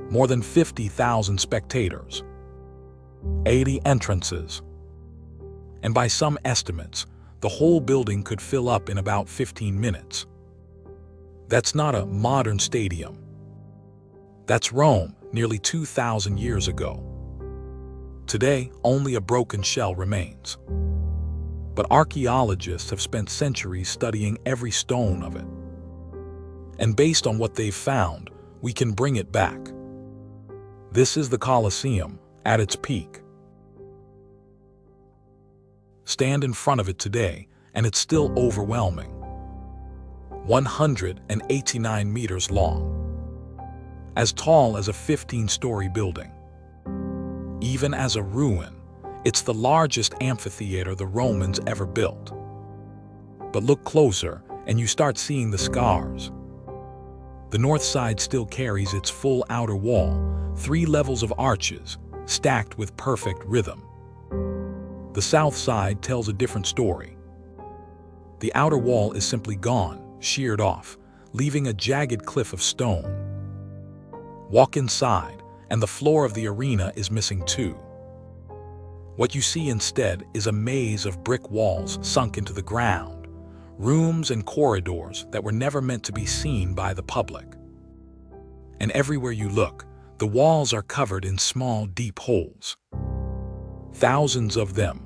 more than 50,000 spectators, 80 entrances, and by some estimates, the whole building could fill up in about 15 minutes. That's not a modern stadium. That's Rome nearly 2,000 years ago. Today, only a broken shell remains. But archaeologists have spent centuries studying every stone of it. And based on what they've found, we can bring it back. This is the Colosseum at its peak. Stand in front of it today, and it's still overwhelming. 189 meters long, as tall as a 15-story building. Even as a ruin, it's the largest amphitheater the Romans ever built. But look closer, and you start seeing the scars. The north side still carries its full outer wall, 3 levels of arches, stacked with perfect rhythm. The south side tells a different story. The outer wall is simply gone, sheared off, leaving a jagged cliff of stone. Walk inside, and the floor of the arena is missing too. What you see instead is a maze of brick walls sunk into the ground, rooms and corridors that were never meant to be seen by the public. And everywhere you look, the walls are covered in small, deep holes. Thousands of them.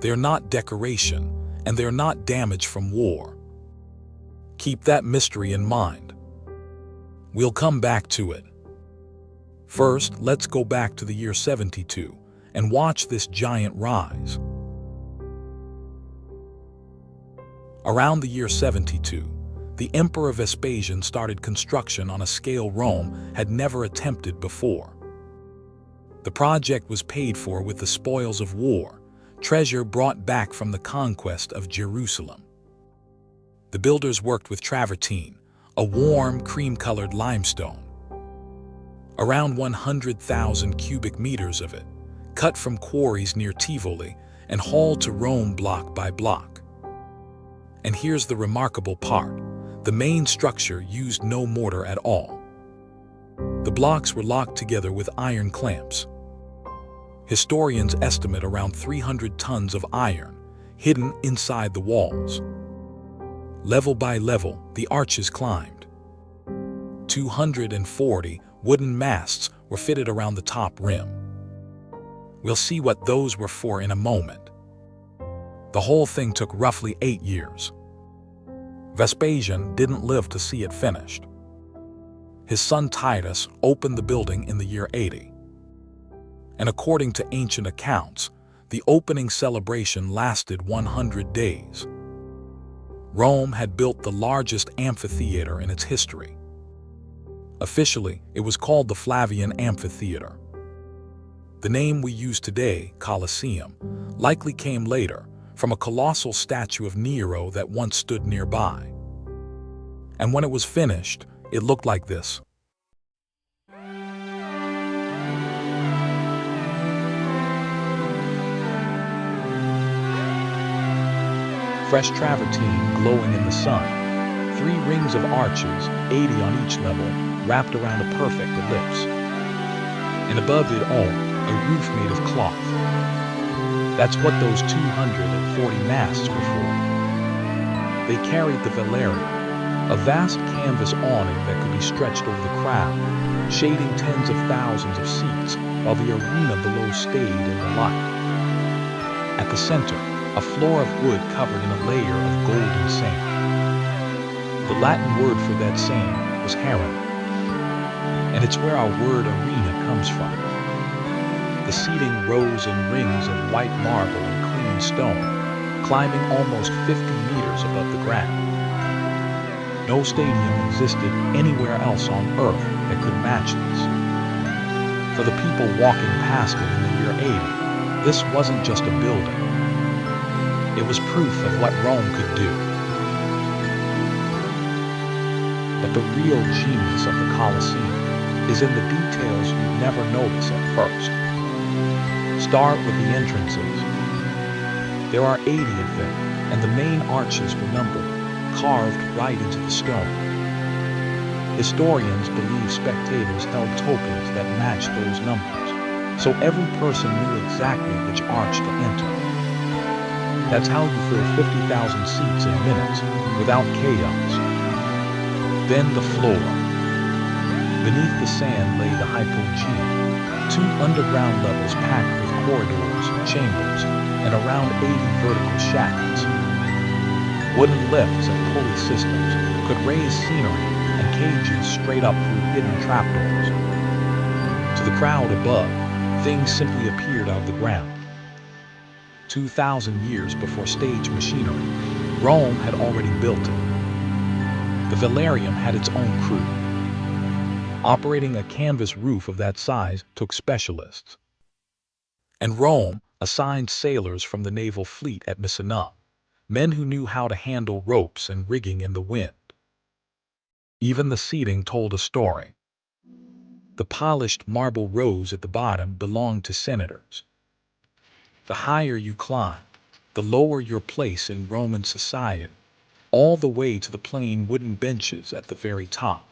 They're not decoration, and they're not damage from war. Keep that mystery in mind. We'll come back to it. First, let's go back to the year 72 and watch this giant rise. Around the year 72, the Emperor Vespasian started construction on a scale Rome had never attempted before. The project was paid for with the spoils of war, treasure brought back from the conquest of Jerusalem. The builders worked with travertine, a warm, cream-colored limestone. Around 100,000 cubic meters of it, cut from quarries near Tivoli and hauled to Rome block by block. And here's the remarkable part. The main structure used no mortar at all. The blocks were locked together with iron clamps. Historians estimate around 300 tons of iron hidden inside the walls. Level by level, the arches climbed. 240 wooden masts were fitted around the top rim. We'll see what those were for in a moment. The whole thing took roughly 8 years. Vespasian didn't live to see it finished. His son Titus opened the building in the year 80. And according to ancient accounts, the opening celebration lasted 100 days. Rome had built the largest amphitheater in its history. Officially, it was called the Flavian Amphitheatre. The name we use today, Colosseum, likely came later, from a colossal statue of Nero that once stood nearby. And when it was finished, it looked like this. Fresh travertine glowing in the sun, 3 rings of arches, 80 on each level, wrapped around a perfect ellipse. And above it all, a roof made of cloth. That's what those 240 masts were for. They carried the velarium, a vast canvas awning that could be stretched over the crowd, shading tens of thousands of seats, while the arena below stayed in the light. At the center, a floor of wood covered in a layer of golden sand. The Latin word for that sand was heron, and it's where our word arena comes from. The seating rose in rings of white marble and clean stone, climbing almost 50 meters above the ground. No stadium existed anywhere else on Earth that could match this. For the people walking past it in the year 80, this wasn't just a building. It was proof of what Rome could do. But the real genius of the Colosseum is in the details you'd never notice at first. Start with the entrances. There are 80 of them, and the main arches were numbered, carved right into the stone. Historians believe spectators held tokens that matched those numbers, so every person knew exactly which arch to enter. That's how you fill 50,000 seats in minutes, without chaos. Then the floor. Beneath the sand lay the hypogeum, 2 underground levels packed with corridors, chambers, and around 80 vertical shafts. Wooden lifts and pulley systems could raise scenery and cages straight up through hidden trapdoors. To the crowd above, things simply appeared out of the ground. 2,000 years before stage machinery, Rome had already built it. The velarium had its own crew. Operating a canvas roof of that size took specialists. And Rome assigned sailors from the naval fleet at Messina, men who knew how to handle ropes and rigging in the wind. Even the seating told a story. The polished marble rows at the bottom belonged to senators. The higher you climbed, the lower your place in Roman society, all the way to the plain wooden benches at the very top.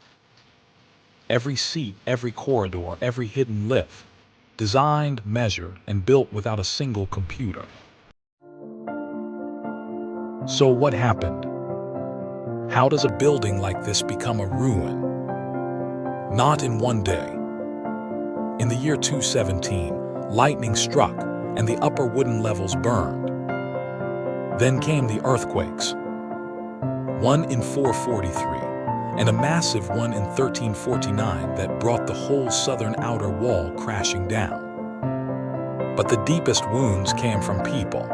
Every seat, every corridor, every hidden lift, designed, measured, and built without a single computer. So what happened? How does a building like this become a ruin? Not in one day. In the year 217, lightning struck and the upper wooden levels burned. Then came the earthquakes, one in 443 and a massive one in 1349 that brought the whole southern outer wall crashing down. But the deepest wounds came from people.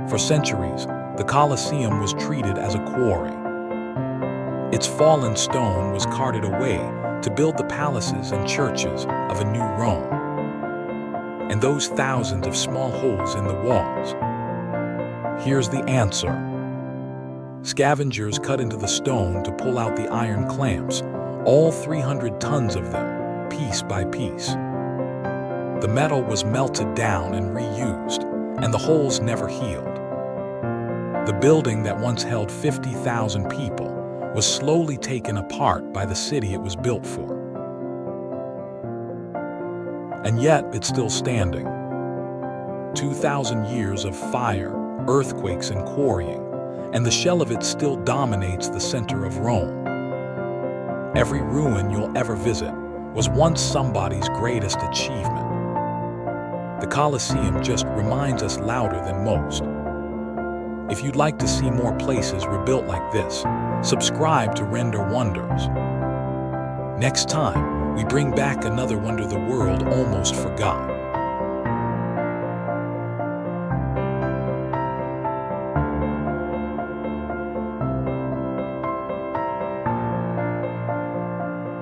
For centuries, the Colosseum was treated as a quarry. Its fallen stone was carted away to build the palaces and churches of a new Rome. And those thousands of small holes in the walls. Here's the answer. Scavengers cut into the stone to pull out the iron clamps, all 300 tons of them, piece by piece. The metal was melted down and reused, and the holes never healed. The building that once held 50,000 people was slowly taken apart by the city it was built for. And yet it's still standing. 2,000 years of fire, earthquakes, and quarrying, and the shell of it still dominates the center of Rome. Every ruin you'll ever visit was once somebody's greatest achievement. The Colosseum just reminds us louder than most. If you'd like to see more places rebuilt like this, subscribe to Render Wonders. Next time, we bring back another wonder the world almost forgot.